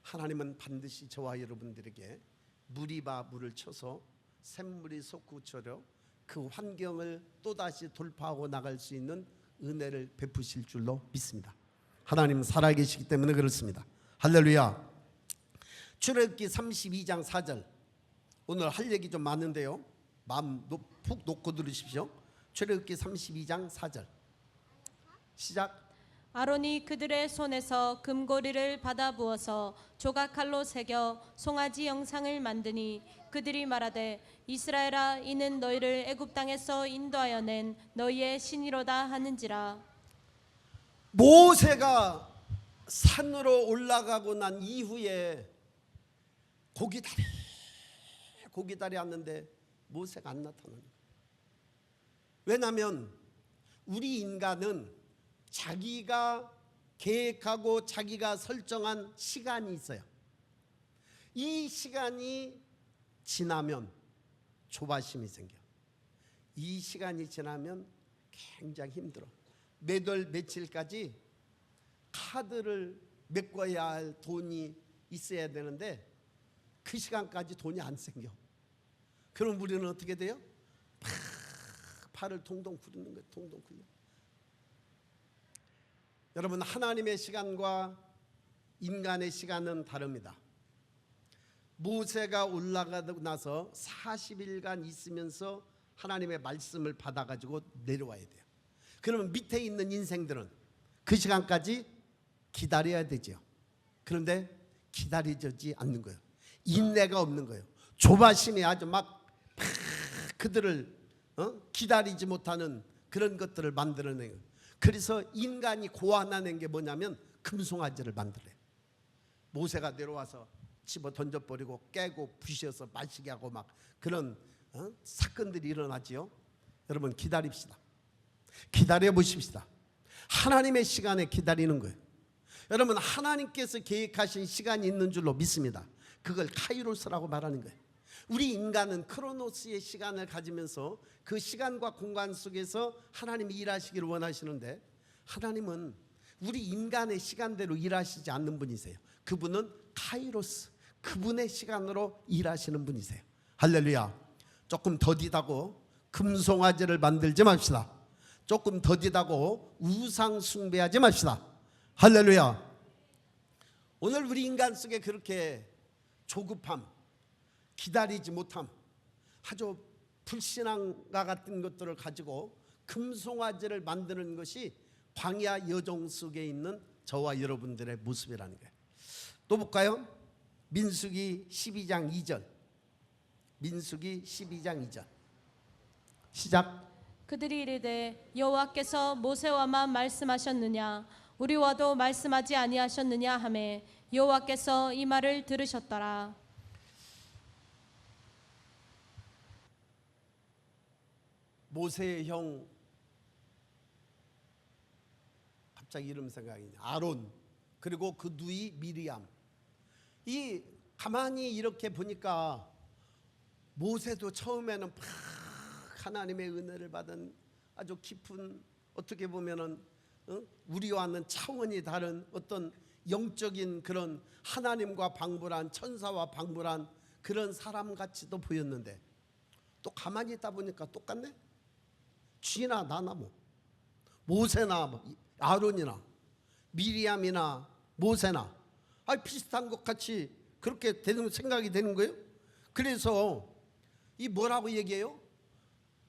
하나님은 반드시 저와 여러분들에게 물이바 물을 쳐서 샘물이 솟구쳐려 그 환경을 또다시 돌파하고 나갈 수 있는 은혜를 베푸실 줄로 믿습니다. 하나님 살아계시기 때문에 그렇습니다. 할렐루야. 출애굽기 32장 4절. 오늘 할 얘기 좀 많은데요, 마음 푹 놓고 들으십시오. 출애굽기 32장 4절 시작. 아론이 그들의 손에서 금고리를 받아 부어서 조각칼로 새겨 송아지 영상을 만드니 그들이 말하되 이스라엘아, 이는 너희를 애굽 땅에서 인도하여 낸 너희의 신이로다 하는지라. 모세가 산으로 올라가고 난 이후에 고기다리 왔는데 모세가 안 나타나는 거예요. 왜냐하면 우리 인간은 자기가 계획하고 자기가 설정한 시간이 있어요. 이 시간이 지나면 조바심이 생겨. 이 시간이 지나면 굉장히 힘들어. 몇 월 며칠까지 카드를 메꿔야 할 돈이 있어야 되는데 그 시간까지 돈이 안 생겨. 그럼 우리는 어떻게 돼요? 팔을 동동 구르는 거예요. 동동 굴려. 여러분, 하나님의 시간과 인간의 시간은 다릅니다. 모세가 올라가고 나서 40일간 있으면서 하나님의 말씀을 받아가지고 내려와야 돼요. 그러면 밑에 있는 인생들은 그 시간까지 기다려야 되죠. 그런데 기다리지 않는 거예요. 인내가 없는 거예요. 조바심이 아주 막 그들을 기다리지 못하는 그런 것들을 만들어내요. 그래서 인간이 고안해낸 게 뭐냐면 금송아지를 만들어요. 모세가 내려와서 집어 던져버리고 깨고 부셔서 마시게 하고 막 그런 사건들이 일어나지요. 여러분, 기다립시다. 기다려 보십시다. 하나님의 시간에 기다리는 거예요. 여러분, 하나님께서 계획하신 시간이 있는 줄로 믿습니다. 그걸 카이로스라고 말하는 거예요. 우리 인간은 크로노스의 시간을 가지면서 그 시간과 공간 속에서 하나님이 일하시기를 원하시는데, 하나님은 우리 인간의 시간대로 일하시지 않는 분이세요. 그분은 카이로스, 그분의 시간으로 일하시는 분이세요. 할렐루야. 조금 더디다고 금송아지를 만들지 맙시다. 조금 더디다고 우상 숭배하지 맙시다. 할렐루야. 오늘 우리 인간 속에 그렇게 조급함, 기다리지 못함, 아주 불신앙과 같은 것들을 가지고 금송아지를 만드는 것이 광야 여정 속에 있는 저와 여러분들의 모습이라는 거예요. 또 볼까요? 민수기 12장 2절. 민수기 12장 2절 시작. 그들이 이르되 여호와께서 모세와만 말씀하셨느냐 우리와도 말씀하지 아니하셨느냐 하매 여호와께서 이 말을 들으셨더라. 모세의 형, 갑자기 이름 생각이 나요. 아론, 그리고 그 누이 미리암. 이 가만히 이렇게 보니까 모세도 처음에는 막 하나님의 은혜를 받은 아주 깊은, 어떻게 보면은 우리와는 차원이 다른 어떤 영적인 그런 하나님과 방불한, 천사와 방불한 그런 사람같이도 보였는데, 또 가만히 있다 보니까 똑같네. 쥐나 나나 뭐 모세나 아론이나 미리암이나 모세나 비슷한 것 같이 그렇게 되는 생각이 되는 거예요. 그래서 이 뭐라고 얘기해요?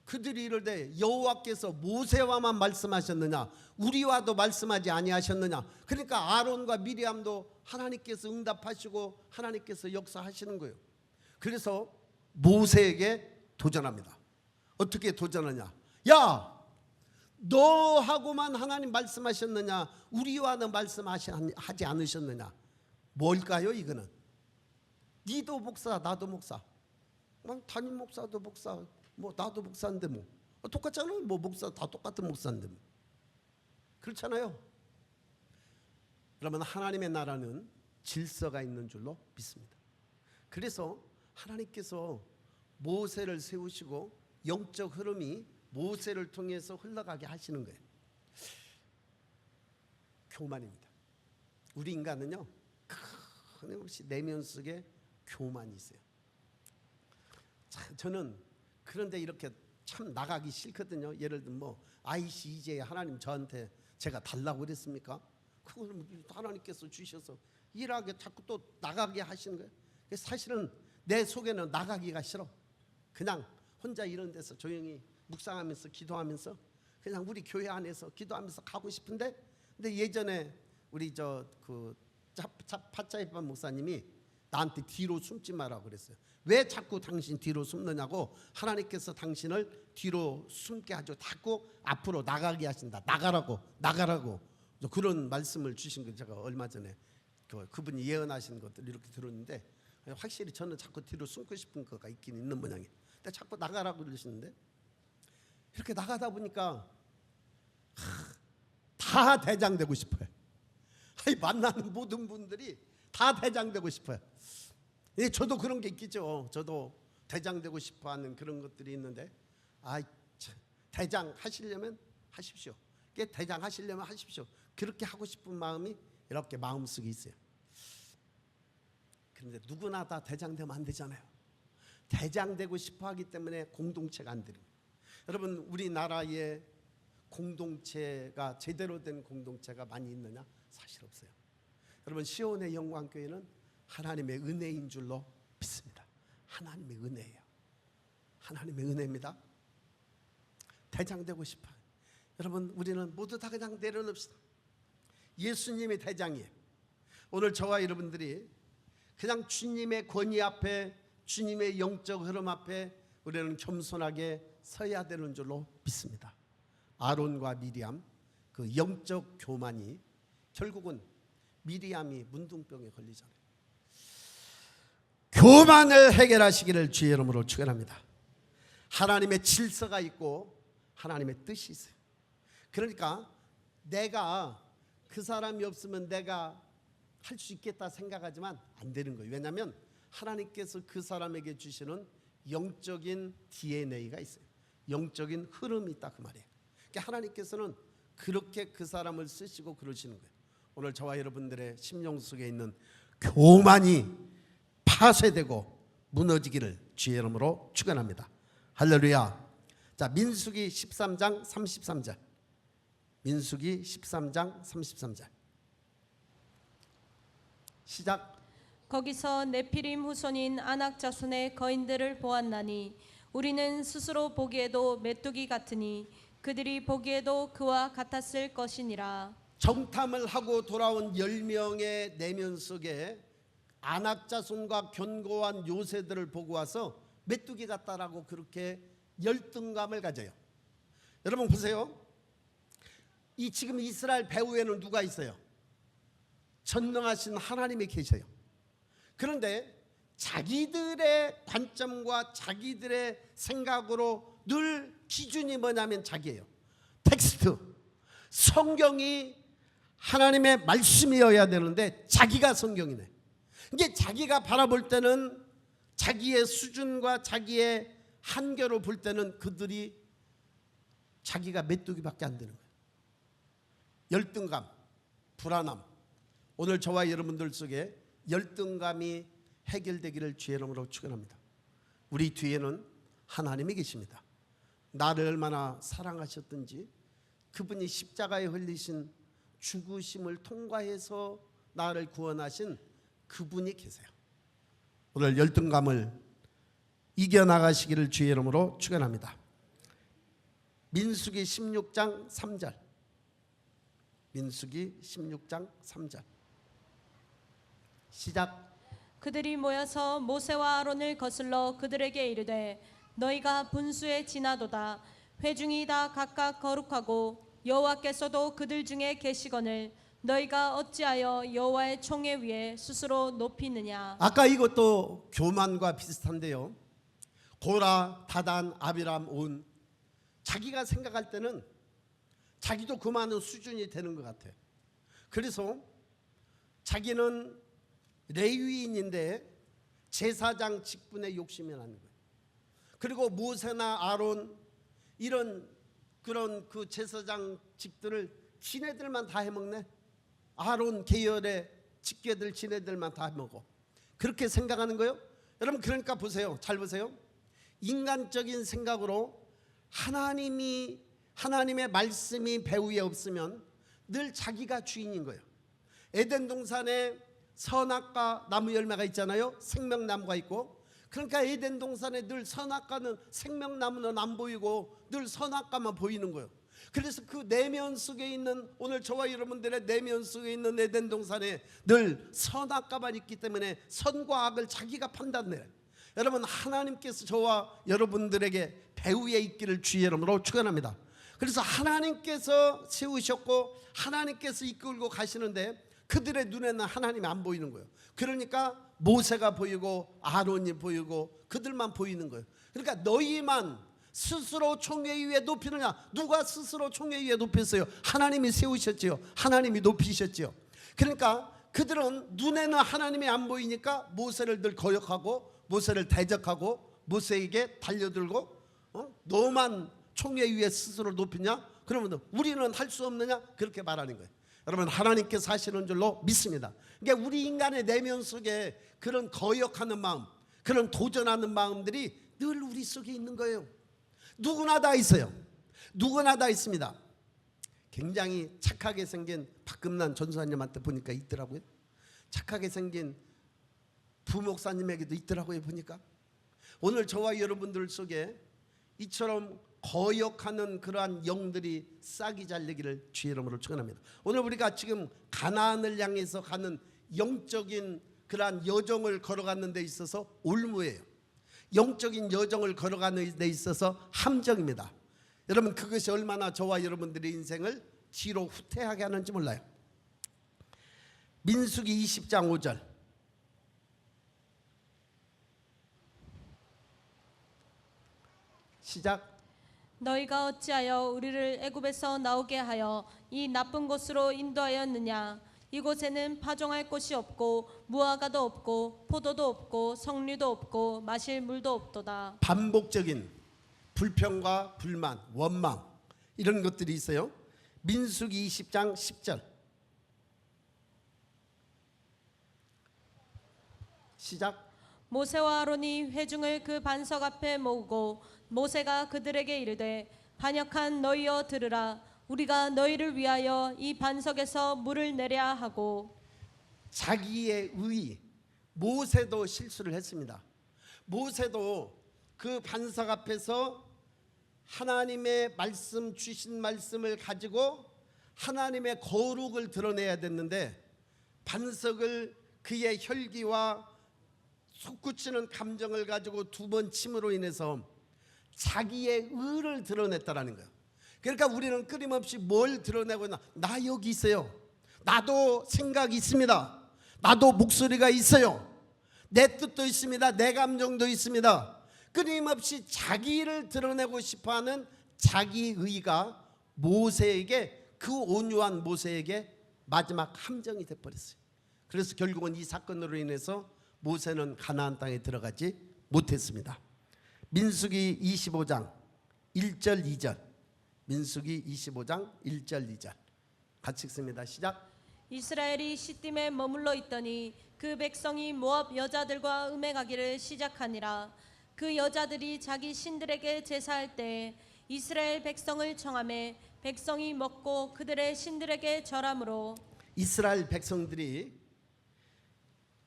그들이 이르되 여호와께서 모세와만 말씀하셨느냐 우리와도 말씀하지 아니하셨느냐. 그러니까 아론과 미리암도 하나님께서 응답하시고 하나님께서 역사하시는 거예요. 그래서 모세에게 도전합니다. 어떻게 도전하냐? 야, 너하고만 하나님 말씀하셨느냐? 우리와는 말씀하지 않으셨느냐? 뭘까요 이거는? 니도 목사 나도 목사, 담임 목사도 목사, 뭐 나도 목사인데 뭐 똑같잖아요. 뭐 목사 다 똑같은 목사인데 뭐. 그렇잖아요. 그러면 하나님의 나라는 질서가 있는 줄로 믿습니다. 그래서 하나님께서 모세를 세우시고 영적 흐름이 모세를 통해서 흘러가게 하시는 거예요. 교만입니다. 우리 인간은요, 끊임없이 내면 속에 교만이 있어요. 저는 그런데 이렇게 참 나가기 싫거든요. 예를 들면 뭐 ICJ 하나님 저한테 제가 달라고 그랬습니까? 그걸 하나님께서 주셔서 일하게 자꾸 또 나가게 하시는 거예요. 사실은 내 속에는 나가기가 싫어. 그냥 혼자 이런 데서 조용히 묵상하면서 기도하면서 그냥 우리 교회 안에서 기도하면서 가고 싶은데, 근데 예전에 우리 파짜이반 목사님이 나한테 뒤로 숨지 마라고 그랬어요. 왜 자꾸 당신 뒤로 숨느냐고. 하나님께서 당신을 뒤로 숨게 하죠. 자꾸 앞으로 나가게 하신다. 나가라고 그런 말씀을 주신 거 제가 얼마 전에 그분이 예언하신 것들 이렇게 들었는데, 확실히 저는 자꾸 뒤로 숨고 싶은 거가 있긴 있는 모양이에요. 근데 자꾸 나가라고 그러시는데, 이렇게 나가다 보니까 다 대장되고 싶어요. 만나는 모든 분들이 다 대장되고 싶어요. 예, 저도 그런 게 있겠죠. 저도 대장되고 싶어하는 그런 것들이 있는데, 대장 하시려면 하십시오. 대장 하시려면 하십시오. 그렇게 하고 싶은 마음이 이렇게 마음속에 있어요. 그런데 누구나 다 대장되면 안 되잖아요. 대장되고 싶어하기 때문에 공동체가 안 되는 거예요. 여러분, 우리나라에 공동체가 제대로 된 공동체가 많이 있느냐? 사실 없어요. 여러분, 시온의 영광교회는 하나님의 은혜인 줄로 믿습니다. 하나님의 은혜예요. 하나님의 은혜입니다. 대장되고 싶어요. 여러분, 우리는 모두 다 그냥 내려놓읍시다. 예수님이 대장이에요. 오늘 저와 여러분들이 그냥 주님의 권위 앞에, 주님의 영적 흐름 앞에 우리는 겸손하게 서야 되는 줄로 믿습니다. 아론과 미리암, 그 영적 교만이 결국은 미리암이 문둥병에 걸리잖아요. 교만을 해결하시기를 주의 이름으로 축원합니다. 하나님의 질서가 있고 하나님의 뜻이 있어요. 그러니까 내가 그 사람이 없으면 내가 할 수 있겠다 생각하지만 안 되는 거예요. 왜냐하면 하나님께서 그 사람에게 주시는 영적인 DNA가 있어요. 영적인 흐름이 있다 그 말이에요. 그러니까 하나님께서는 그렇게 그 사람을 쓰시고 그러시는 거예요. 오늘 저와 여러분들의 심령 속에 있는 교만이 파쇄되고 무너지기를 주의 이름으로 축원합니다. 할렐루야. 자, 민수기 13장 33절. 민수기 13장 33절. 시작. 거기서 네피림 후손인 아낙 자손의 거인들을 보았나니 우리는 스스로 보기에도 메뚜기 같으니 그들이 보기에도 그와 같았을 것이니라. 정탐을 하고 돌아온 10명의 내면 속에 아낙 자손과 견고한 요새들을 보고 와서 메뚜기 같다라고 그렇게 열등감을 가져요. 여러분 보세요. 이 지금 이스라엘 배후에는 누가 있어요? 전능하신 하나님이 계셔요. 그런데 자기들의 관점과 자기들의 생각으로 늘 기준이 뭐냐면 자기예요. 텍스트, 성경이 하나님의 말씀이어야 되는데 자기가 성경이네. 이게 자기가 바라볼 때는 자기의 수준과 자기의 한계로 볼 때는 그들이 자기가 메뚜기밖에 안 되는 거예요. 열등감, 불안함. 오늘 저와 여러분들 속에 열등감이 해결되기를 주의 이름으로 축원합니다. 우리 뒤에는 하나님이 계십니다. 나를 얼마나 사랑하셨든지 그분이 십자가에 흘리신 죽으심을 통과해서 나를 구원하신 그분이 계세요. 오늘 열등감을 이겨나가시기를 주의 이름으로 축원합니다. 민수기 16장 3절. 민수기 16장 3절. 시작. 그들이 모여서 모세와 아론을 거슬러 그들에게 이르되 너희가 분수에 지나도다. 회중이 다 각각 거룩하고 여호와께서도 그들 중에 계시거늘 너희가 어찌하여 여호와의 총회 위에 스스로 높이느냐. 아까 이것도 교만과 비슷한데요. 고라, 다단, 아비람, 온, 자기가 생각할 때는 자기도 그만한 수준이 되는 것 같아요. 그래서 자기는 레위인인데 제사장 직분에 욕심이 나는 거예요. 그리고 모세나 아론 이런 그런 그 제사장 직들을 지네들만 다 해먹네. 아론 계열의 직계들 지네들만 다 해먹어. 그렇게 생각하는 거예요. 여러분, 그러니까 보세요. 잘 보세요. 인간적인 생각으로 하나님의 말씀이 배후에 없으면 늘 자기가 주인인 거예요. 에덴 동산에 선악과 나무 열매가 있잖아요. 생명나무가 있고. 그러니까 에덴 동산에 늘 선악과는, 생명나무는 안 보이고 늘 선악과만 보이는 거예요. 그래서 그 내면 속에 있는, 오늘 저와 여러분들의 내면 속에 있는 에덴 동산에 늘 선악과만 있기 때문에 선과 악을 자기가 판단해요. 여러분, 하나님께서 저와 여러분들에게 배후에 있기를 주의 이름으로 축원합니다. 그래서 하나님께서 세우셨고 하나님께서 이끌고 가시는데 그들의 눈에는 하나님이 안 보이는 거예요. 그러니까 모세가 보이고 아론이 보이고 그들만 보이는 거예요. 그러니까 너희만 스스로 총회 위에 높이느냐. 누가 스스로 총회 위에 높였어요? 하나님이 세우셨지요. 하나님이 높이셨지요. 그러니까 그들은 눈에는 하나님이 안 보이니까 모세를 늘 거역하고 모세를 대적하고 모세에게 달려들고 너만 총회 위에 스스로 높이냐? 그러면 우리는 할 수 없느냐? 그렇게 말하는 거예요. 여러분, 하나님께서 하시는 줄로 믿습니다. 그러니까 우리 인간의 내면 속에 그런 거역하는 마음, 그런 도전하는 마음들이 늘 우리 속에 있는 거예요. 누구나 다 있어요. 누구나 다 있습니다. 굉장히 착하게 생긴 박금난 전사님한테 보니까 있더라고요. 착하게 생긴 부목사님에게도 있더라고요. 보니까 오늘 저와 여러분들 속에 이처럼 거역하는 그러한 영들이 싹이 잘리기를 주의 이름으로 축원합니다. 오늘 우리가 지금 가나안을 향해서 가는 영적인 그러한 여정을 걸어가는 데 있어서 올무예요. 영적인 여정을 걸어가는 데 있어서 함정입니다. 여러분, 그것이 얼마나 저와 여러분들의 인생을 뒤로 후퇴하게 하는지 몰라요. 민수기 20장 5절 시작. 너희가 어찌하여 우리를 애굽에서 나오게 하여 이 나쁜 곳으로 인도하였느냐. 이곳에는 파종할 곳이 없고 무화과도 없고 포도도 없고 석류도 없고 마실 물도 없도다. 반복적인 불평과 불만, 원망 이런 것들이 있어요. 민수기 20장 10절 시작. 모세와 아론이 회중을 그 반석 앞에 모으고 모세가 그들에게 이르되 반역한 너희여 들으라. 우리가 너희를 위하여 이 반석에서 물을 내랴 하고. 자기의 의, 모세도 실수를 했습니다. 모세도 그 반석 앞에서 하나님의 말씀, 주신 말씀을 가지고 하나님의 거룩을 드러내야 됐는데 반석을 그의 혈기와 솟구치는 감정을 가지고 두 번 침으로 인해서 자기의 의를 드러냈다라는 거예요. 그러니까 우리는 끊임없이 뭘 드러내고 있나? 나 여기 있어요. 나도 생각이 있습니다. 나도 목소리가 있어요. 내 뜻도 있습니다. 내 감정도 있습니다. 끊임없이 자기를 드러내고 싶어하는 자기의가 모세에게, 그 온유한 모세에게 마지막 함정이 돼버렸어요. 그래서 결국은 이 사건으로 인해서 모세는 가나안 땅에 들어가지 못했습니다. 민수기 25장 1절 2절 민수기 25장 1절 2절 같이 읽습니다. 시작. 이스라엘이 시딤에 머물러 있더니 그 백성이 모압 여자들과 음행하기를 시작하니라. 그 여자들이 자기 신들에게 제사할 때 이스라엘 백성을 청하매 백성이 먹고 그들의 신들에게 절함으로. 이스라엘 백성들이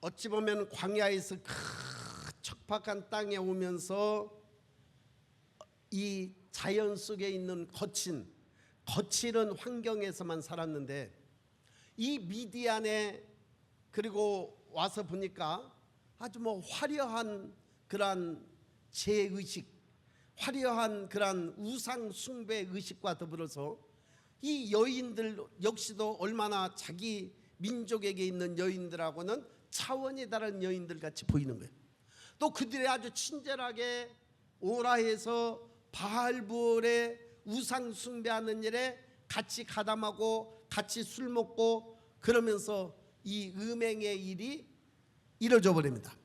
어찌 보면 광야에서 척박한 땅에 오면서 이 자연 속에 있는 거칠은 환경에서만 살았는데 이 미디안에 그리고 와서 보니까 아주 뭐 화려한 그러한 제의식, 화려한 그러한 우상 숭배 의식과 더불어서 이 여인들 역시도 얼마나 자기 민족에게 있는 여인들하고는 차원이 다른 여인들 같이 보이는 거예요. 또 그들이 아주 친절하게 오라해서 바알부올의 우상 숭배하는 일에 같이 가담하고 같이 술 먹고 그러면서 이 음행의 일이 이루어져 버립니다.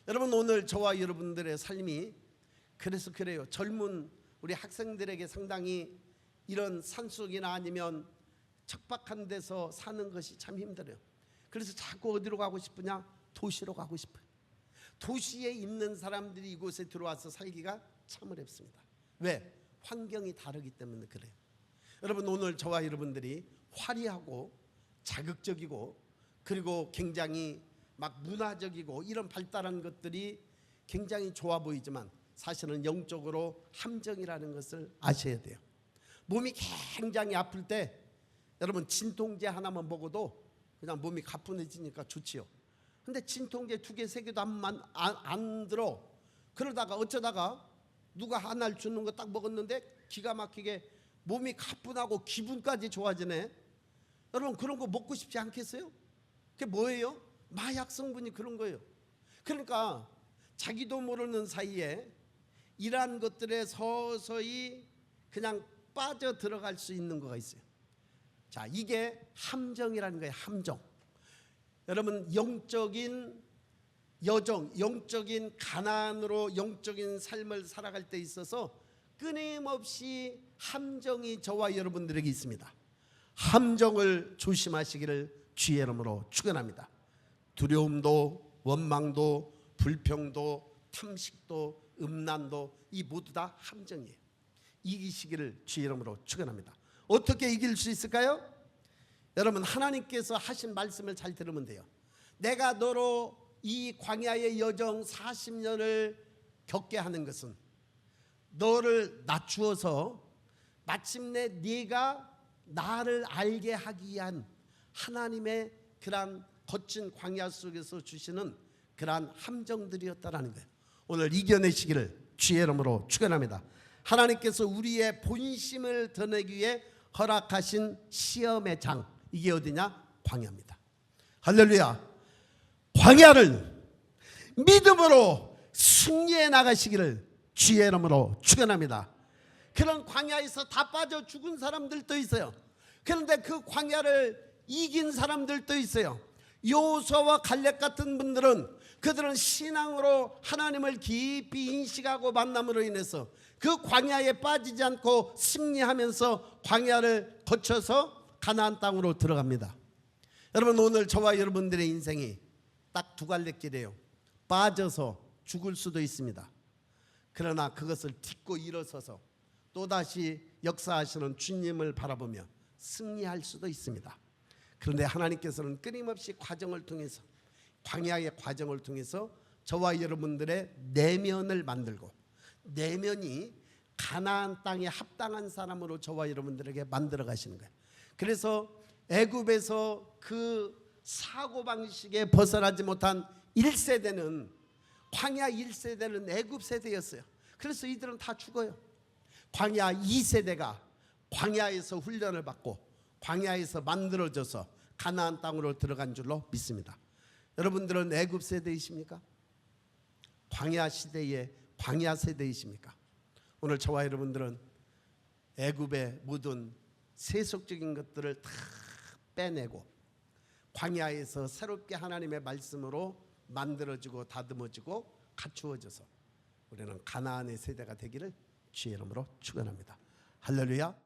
여러분, 오늘 저와 여러분들의 삶이 그래서 그래요. 젊은 우리 학생들에게 상당히 이런 산속이나 아니면 척박한 데서 사는 것이 참 힘들어요. 그래서 자꾸 어디로 가고 싶으냐? 도시로 가고 싶어요. 도시에 있는 사람들이 이곳에 들어와서 살기가 참 어렵습니다. 왜? 환경이 다르기 때문에 그래요. 여러분, 오늘 저와 여러분들이 화려하고 자극적이고 그리고 굉장히 막 문화적이고 이런 발달한 것들이 굉장히 좋아 보이지만 사실은 영적으로 함정이라는 것을 아셔야 돼요. 몸이 굉장히 아플 때 여러분 진통제 하나만 먹어도 그냥 몸이 가뿐해지니까 좋지요. 근데 진통제 2개, 3개도 안 들어. 그러다가 어쩌다가 누가 하나를 주는 거 딱 먹었는데 기가 막히게 몸이 가뿐하고 기분까지 좋아지네. 여러분, 그런 거 먹고 싶지 않겠어요? 그게 뭐예요? 마약 성분이 그런 거예요. 그러니까 자기도 모르는 사이에 이러한 것들에 서서히 그냥 빠져 들어갈 수 있는 거가 있어요. 자, 이게 함정이라는 거예요. 함정. 여러분, 영적인 여정, 영적인 가난으로 영적인 삶을 살아갈 때 있어서 끊임없이 함정이 저와 여러분들에게 있습니다. 함정을 조심하시기를 주의 이름으로 축원합니다. 두려움도 원망도 불평도 탐식도 음란도 이 모두 다 함정이에요. 이기시기를 주의 이름으로 축원합니다. 어떻게 이길 수 있을까요? 여러분, 하나님께서 하신 말씀을 잘 들으면 돼요. 내가 너로 이 광야의 여정 40년을 겪게 하는 것은 너를 낮추어서 마침내 네가 나를 알게 하기 위한 하나님의 그러한 거친 광야 속에서 주시는 그러한 함정들이었다라는 거예요. 오늘 이겨내시기를 주의 이름으로 축원합니다. 하나님께서 우리의 본심을 드러내기 위해 허락하신 시험의 장, 이게 어디냐? 광야입니다. 할렐루야. 광야를 믿음으로 승리해 나가시기를 주의 이름으로 축원합니다. 그런 광야에서 다 빠져 죽은 사람들도 있어요. 그런데 그 광야를 이긴 사람들도 있어요. 여호수아와 갈렙 같은 분들은 그들은 신앙으로 하나님을 깊이 인식하고 만남으로 인해서 그 광야에 빠지지 않고 승리하면서 광야를 거쳐서 가나안 땅으로 들어갑니다. 여러분, 오늘 저와 여러분들의 인생이 딱 2갈래길이에요. 빠져서 죽을 수도 있습니다. 그러나 그것을 딛고 일어서서 또다시 역사하시는 주님을 바라보며 승리할 수도 있습니다. 그런데 하나님께서는 끊임없이 과정을 통해서, 광야의 과정을 통해서 저와 여러분들의 내면을 만들고, 내면이 가나안 땅에 합당한 사람으로 저와 여러분들에게 만들어 가시는 거예요. 그래서 애굽에서 그 사고방식에 벗어나지 못한 1세대는, 광야 1세대는 애굽 세대였어요. 그래서 이들은 다 죽어요. 광야 2세대가 광야에서 훈련을 받고 광야에서 만들어져서 가나안 땅으로 들어간 줄로 믿습니다. 여러분들은 애굽 세대이십니까? 광야 시대의 광야 세대이십니까? 오늘 저와 여러분들은 애굽의 모든 세속적인 것들을 다 빼내고 광야에서 새롭게 하나님의 말씀으로 만들어지고 다듬어지고 갖추어져서 우리는 가나안의 세대가 되기를 주의 이름으로 축원합니다. 할렐루야.